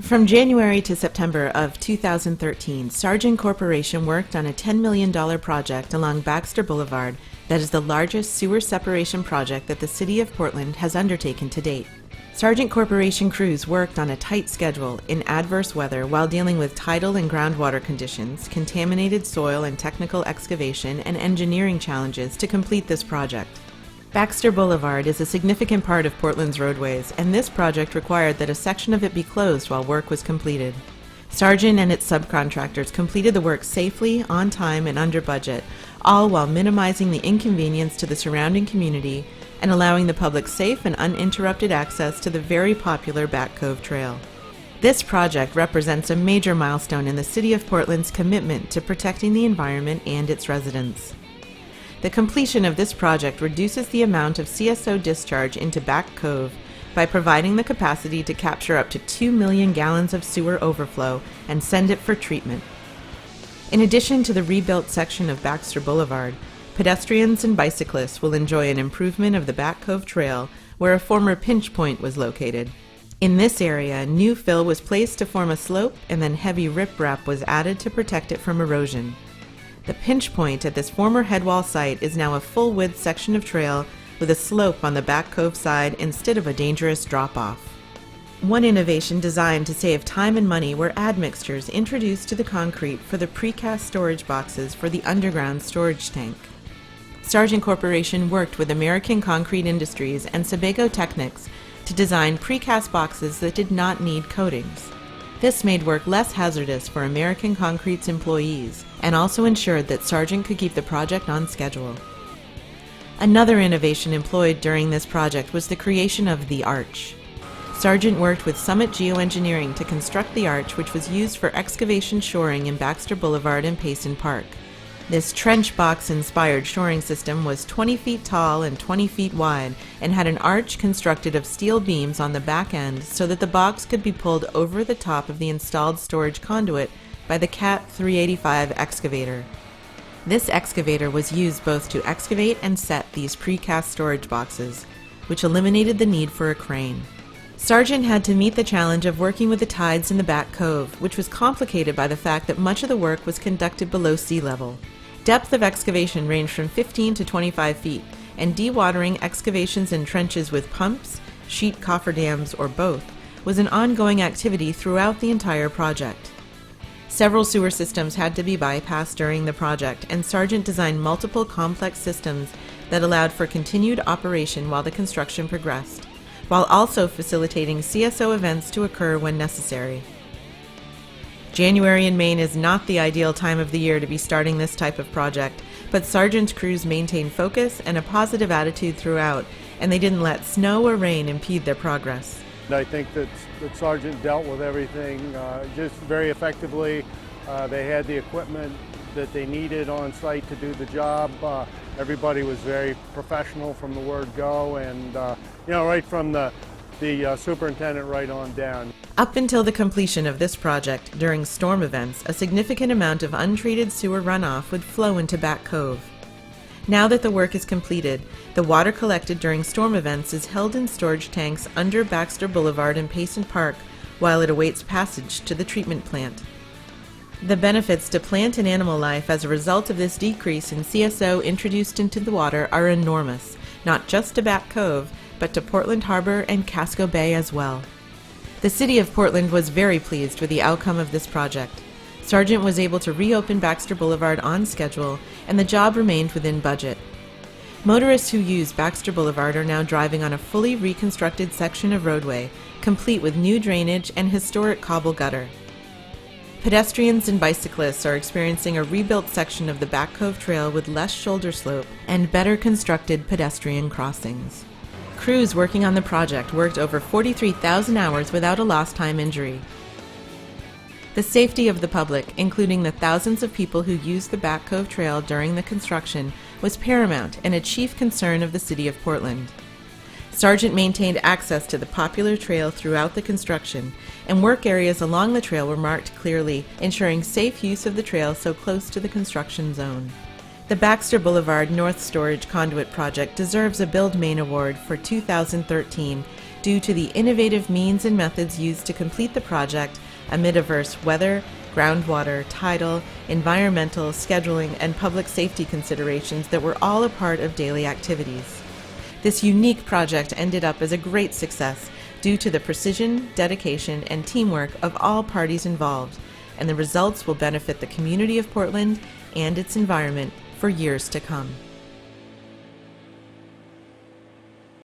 From January to September of 2013, Sargent Corporation worked on a $10 million project along Baxter Boulevard that is the largest sewer separation project that the City of Portland has undertaken to date. Sargent Corporation crews worked on a tight schedule in adverse weather while dealing with tidal and groundwater conditions, contaminated soil and technical excavation and engineering challenges to complete this project. Baxter Boulevard is a significant part of Portland's roadways, and this project required that a section of it be closed while work was completed. Sargent and its subcontractors completed the work safely, on time, and under budget, all while minimizing the inconvenience to the surrounding community and allowing the public safe and uninterrupted access to the very popular Back Cove Trail. This project represents a major milestone in the City of Portland's commitment to protecting the environment and its residents. The completion of this project reduces the amount of CSO discharge into Back Cove by providing the capacity to capture up to 2 million gallons of sewer overflow and send it for treatment. In addition to the rebuilt section of Baxter Boulevard, pedestrians and bicyclists will enjoy an improvement of the Back Cove Trail where a former pinch point was located. In this area, new fill was placed to form a slope and then heavy riprap was added to protect it from erosion. The pinch point at this former headwall site is now a full-width section of trail with a slope on the Back Cove side instead of a dangerous drop-off. One innovation designed to save time and money were admixtures introduced to the concrete for the precast storage boxes for the underground storage tank. Sargent Corporation worked with American Concrete Industries and Sebago Technics to design precast boxes that did not need coatings. This made work less hazardous for American Concrete's employees and also ensured that Sargent could keep the project on schedule. Another innovation employed during this project was the creation of the arch. Sargent worked with Summit Geoengineering to construct the arch, which was used for excavation shoring in Baxter Boulevard and Payson Park. This trench box-inspired shoring system was 20 feet tall and 20 feet wide and had an arch constructed of steel beams on the back end so that the box could be pulled over the top of the installed storage conduit by the CAT 385 excavator. This excavator was used both to excavate and set these precast storage boxes, which eliminated the need for a crane. Sargent had to meet the challenge of working with the tides in the Back Cove, which was complicated by the fact that much of the work was conducted below sea level. Depth of excavation ranged from 15 to 25 feet, and dewatering excavations in trenches with pumps, sheet cofferdams, or both was an ongoing activity throughout the entire project. Several sewer systems had to be bypassed during the project, and Sargent designed multiple complex systems that allowed for continued operation while the construction progressed, while also facilitating CSO events to occur when necessary. January in Maine is not the ideal time of the year to be starting this type of project, but Sargent's crews maintained focus and a positive attitude throughout, and they didn't let snow or rain impede their progress. I think that Sargent dealt with everything just very effectively. They had the equipment that they needed on site to do the job. Everybody was very professional from the word go, and right from the superintendent right on down. Up until the completion of this project, during storm events, a significant amount of untreated sewer runoff would flow into Back Cove. Now that the work is completed, the water collected during storm events is held in storage tanks under Baxter Boulevard and Payson Park while it awaits passage to the treatment plant. The benefits to plant and animal life as a result of this decrease in CSO introduced into the water are enormous, not just to Back Cove, but to Portland Harbor and Casco Bay as well. The City of Portland was very pleased with the outcome of this project. Sargent was able to reopen Baxter Boulevard on schedule, and the job remained within budget. Motorists who use Baxter Boulevard are now driving on a fully reconstructed section of roadway, complete with new drainage and historic cobble gutter. Pedestrians and bicyclists are experiencing a rebuilt section of the Back Cove Trail with less shoulder slope and better constructed pedestrian crossings. Crews working on the project worked over 43,000 hours without a lost time injury. The safety of the public, including the thousands of people who used the Back Cove Trail during the construction, was paramount and a chief concern of the City of Portland. Sargent maintained access to the popular trail throughout the construction, and work areas along the trail were marked clearly, ensuring safe use of the trail so close to the construction zone. The Baxter Boulevard North Storage Conduit Project deserves a Build Maine Award for 2013 due to the innovative means and methods used to complete the project amid adverse weather, groundwater, tidal, environmental, scheduling, and public safety considerations that were all a part of daily activities. This unique project ended up as a great success due to the precision, dedication, and teamwork of all parties involved, and the results will benefit the community of Portland and its environment for years to come.